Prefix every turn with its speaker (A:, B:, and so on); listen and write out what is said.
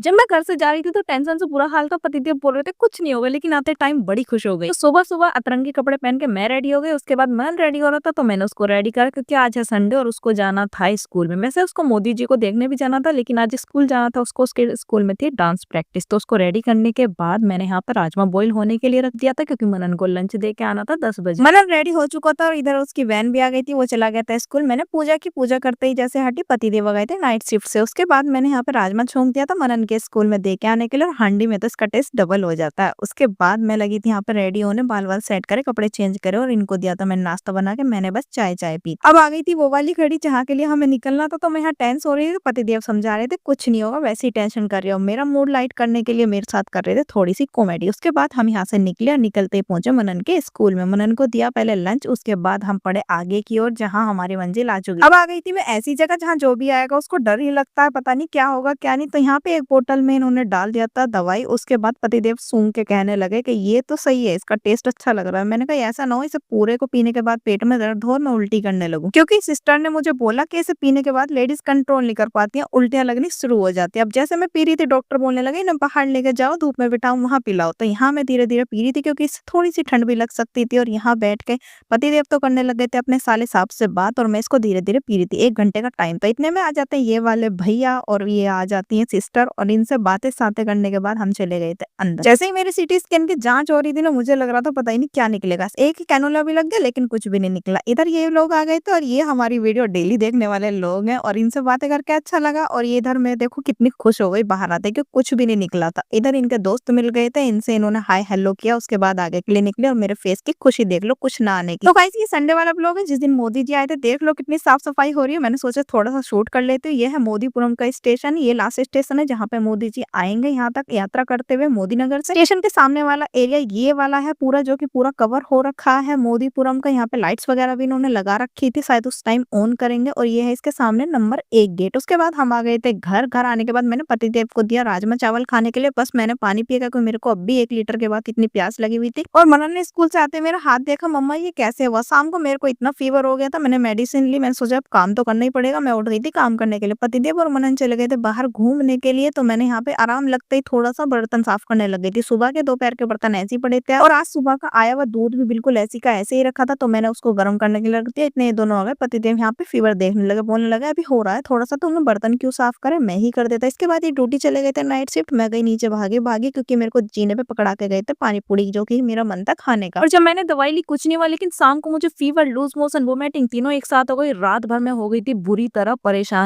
A: जब मैं घर से जा रही थी तो टेंशन से बुरा हाल था। पतिदेव बोल रहे थे कुछ नहीं होगा, लेकिन आते टाइम बड़ी खुश हो गई। तो सुबह सुबह अतरंगी कपड़े पहन के मैं रेडी हो गई। उसके बाद मन रेडी हो रहा था तो मैंने उसको रेडी करा, क्योंकि आज है संडे और उसको जाना था स्कूल में। वैसे उसको मोदी जी को देखने भी जाना था, लेकिन आज स्कूल जाना था उसको। उसके स्कूल में थी डांस प्रैक्टिस। तो उसको रेडी करने के बाद मैंने यहाँ पर राजमा बॉईल होने के लिए रख दिया था, क्योंकि मनन को लंच दे के आना था 10 बजे। मनन रेडी हो चुका था और इधर उसकी वैन भी आ गई थी, वो चला गया था स्कूल। मैंने पूजा की, पूजा करते ही जैसे हटी पतिदेव आ गए थे नाइट शिफ्ट से। उसके बाद मैंने यहाँ पे राजमा छोंक दिया था मनन के स्कूल में दे के आने के लिए, और हांडी में तो इसका टेस्ट डबल हो जाता है। उसके बाद मैं लगी थी यहाँ पे रेडी होने, बाल वाल सेट करे, कपड़े चेंज करे, और इनको दिया था मैंने नाश्ता बना के। मैंने बस चाय चाय पी। अब आ गई थी वो वाली घड़ी जहाँ के लिए हमें निकलना था। तो मैं यहाँ टेंस हो रही थी, पतिदेव समझा रहे थे कुछ नहीं होगा, वैसे ही टेंशन कर रही हो। मेरा मूड लाइट करने के लिए मेरे साथ कर रहे थे थोड़ी सी कॉमेडी। उसके बाद हम यहाँ से निकले और निकलते ही पहुंचे मनन के स्कूल में। मनन को दिया पहले लंच, उसके बाद हम पढ़े आगे की ओर जहाँ हमारी मंजिल आ चुकी। अब आ गई थी मैं ऐसी जगह जहाँ जो भी आएगा उसको डर ही लगता है, पता नहीं क्या होगा क्या नहीं। तो यहाँ पे एक बोतल में इन्होंने डाल दिया था दवाई। उसके बाद पतिदेव सूंघ के कहने लगे कि ये तो सही है, इसका टेस्ट अच्छा लग रहा है। मैंने कहा ऐसा ना हो इसे पूरे को पीने के बाद पेट में दर्द हो और मैं उल्टी करने लगूं, क्योंकि सिस्टर ने मुझे बोला कि इसे पीने के बाद लेडीज कंट्रोल नहीं कर पाती हैं, उल्टियां लगनी शुरू हो जाती है। अब जैसे मैं पी रही थी डॉक्टर बोलने लगे ना बाहर लेके जाओ, धूप में बिठाओ, वहां पिलाओ। तो यहाँ मैं धीरे धीरे पी रही थी, क्योंकि इससे थोड़ी सी ठंड भी लग सकती थी। और यहाँ बैठ के पतिदेव तो करने लगे थे अपने साले साहब से बात, और मैं इसको धीरे धीरे पी रही थी। 1 घंटे का टाइम था, इतने में आ जाते हैं ये वाले भैया और ये आ जाती है सिस्टर, और इनसे बातें सातें करने के बाद हम चले गए थे अंदर। जैसे ही मेरी सीटी स्कैन की जांच हो रही थी ना, मुझे लग रहा था पता ही नहीं क्या निकलेगा। एक ही कैनोला भी लग गया, लेकिन कुछ भी नहीं निकला। इधर ये लोग आ गए थे, और ये हमारी वीडियो डेली देखने वाले लोग हैं, और इनसे बातें करके अच्छा लगा। और ये इधर मैं देखो कितनी खुश हो गई बाहर आते, क्योंकि कुछ भी नहीं निकला था। इधर इनके दोस्त मिल गए थे, इनसे इन्होंने हाय हेलो किया। उसके बाद आगे के लिए निकले, और मेरे फेस की खुशी देख लो कुछ ना आने की। तो गाइस ये संडे वाला ब्लॉग है जिस दिन मोदी जी आए थे। देख लो कितनी साफ सफाई हो रही है। मैंने सोचा थोड़ा सा शूट कर लेते। ये है मोदीपुरम का स्टेशन, ये लास्ट स्टेशन है जहाँ पे मोदी जी आएंगे यहाँ तक यात्रा करते हुए मोदी नगर से। स्टेशन के सामने वाला एरिया ये वाला है पूरा, जो कि पूरा कवर हो रखा है मोदीपुरम का। यहाँ पे लाइट्स वगैरह भी इन्होंने लगा रखी थी, शायद उस टाइम ऑन करेंगे। और ये है इसके सामने नंबर 1 गेट। उसके बाद हम आ गए थे घर। घर आने के बाद मैंने पतिदेव को दिया राजमा चावल खाने के लिए। बस मैंने पानी पिया, क्योंकि मेरे को अब भी 1 लीटर के बाद इतनी प्यास लगी हुई थी। और मनन ने स्कूल से आते मेरा हाथ देखा, मम्मा ये कैसे हुआ। शाम को मेरे को इतना फीवर हो गया था, मैंने मेडिसिन ली। मैंने सोचा अब काम तो करना ही पड़ेगा। मैं उठ गई थी काम करने के लिए। पतिदेव और मनन चले गए थे बाहर घूमने के लिए। तो मैंने यहाँ पे आराम लगते ही थोड़ा सा बर्तन साफ करने लग गई थी। सुबह के दोपहर के बर्तन ऐसे ही पड़े थे, और आज सुबह का आया हुआ दूध भी बिल्कुल ऐसी का ऐसे ही रखा था। तो मैंने उसको गर्म करने के लिए रख दिया। इतने ये दोनों आ गए। पतिदेव यहाँ पे फीवर देखने लगे, बोलने लगे अभी हो रहा है थोड़ा सा, तो उन्हें बर्तन क्यों साफ करे, मैं ही कर देता। इसके बाद ये ड्यूटी चले गए थे नाइट शिफ्ट। मैं गई नीचे भागी भागी, क्योंकि मेरे को जीने पे पकड़ा के गए थे पानी पूरी, जो कि मेरा मन था खाने का। और जब मैंने दवाई ली कुछ नहीं हुआ, लेकिन शाम को मुझे फीवर, लूज मोशन, वोमिटिंग तीनों एक साथ हो गई। रात भर में हो गई थी बुरी तरह परेशान।